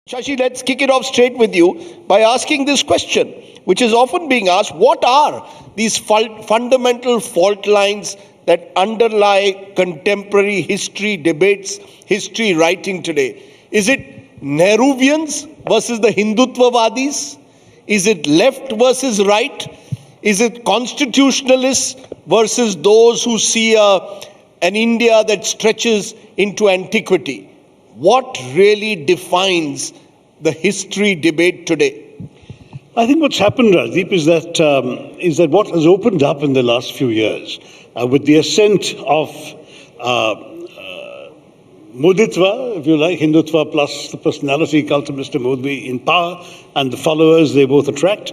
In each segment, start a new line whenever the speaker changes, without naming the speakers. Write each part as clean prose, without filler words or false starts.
Shashi, let's kick it off straight with you by asking this question, which is often being asked: what are these fundamental fault lines that underlie contemporary history debates, history writing today? Is it Nehruvians versus the Hindutvavadis? Is it left versus right? Is it constitutionalists versus those who see an India that stretches into antiquity? What really defines the history debate today?
I think what's happened, Rajdeep, is that what has opened up in the last few years with the ascent of Moditva, if you like, Hindutva plus the personality cult of Mr. Modi in power and the followers they both attract.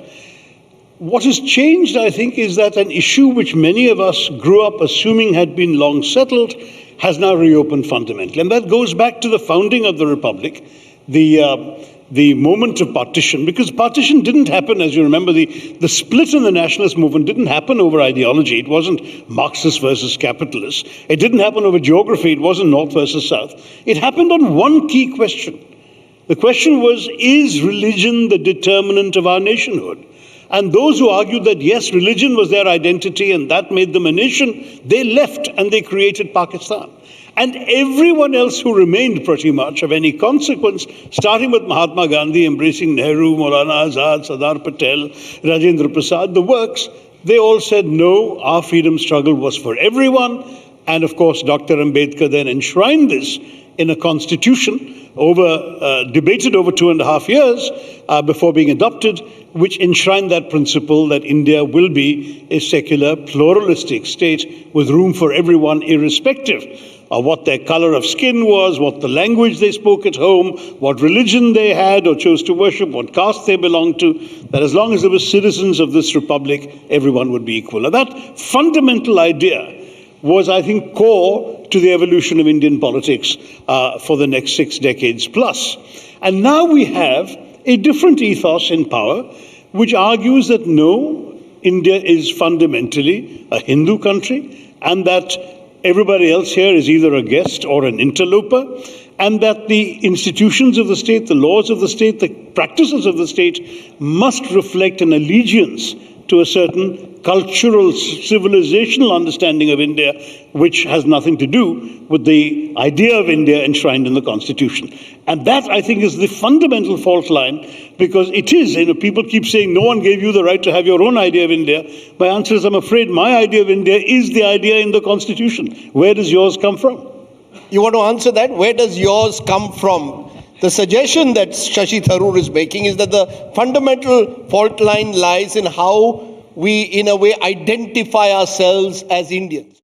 What has changed, I think, is that an issue which many of us grew up assuming had been long settled has now reopened fundamentally. And that goes back to the founding of the Republic, the moment of partition, because partition didn't happen, as you remember, the split in the nationalist movement didn't happen over ideology. It wasn't Marxist versus capitalist. It didn't happen over geography. It wasn't North versus South. It happened on one key question. The question was, is religion the determinant of our nationhood? And those who argued that, yes, religion was their identity and that made them a nation, they left and they created Pakistan. And everyone else who remained pretty much of any consequence, starting with Mahatma Gandhi, embracing Nehru, Maulana Azad, Sardar Patel, Rajendra Prasad, the works, they all said, no, our freedom struggle was for everyone. And of course, Dr. Ambedkar then enshrined this in a constitution debated over 2.5 years before being adopted, which enshrined that principle that India will be a secular, pluralistic state with room for everyone, irrespective of what their color of skin was, what the language they spoke at home, what religion they had or chose to worship, what caste they belonged to, that as long as they were citizens of this republic, everyone would be equal. Now, that fundamental idea was, I think, core to the evolution of Indian politics for the next 6 decades plus. And now we have a different ethos in power, which argues that no, India is fundamentally a Hindu country, and that everybody else here is either a guest or an interloper, and that the institutions of the state, the laws of the state, the practices of the state must reflect an allegiance to a certain cultural, civilizational understanding of India, which has nothing to do with the idea of India enshrined in the Constitution. And that, I think, is the fundamental fault line, because it is, people keep saying, no one gave you the right to have your own idea of India. My answer is, I'm afraid my idea of India is the idea in the Constitution. Where does yours come from?
You want to answer that? Where does yours come from? The suggestion that Shashi Tharoor is making is that the fundamental fault line lies in how we, in a way, identify ourselves as Indians.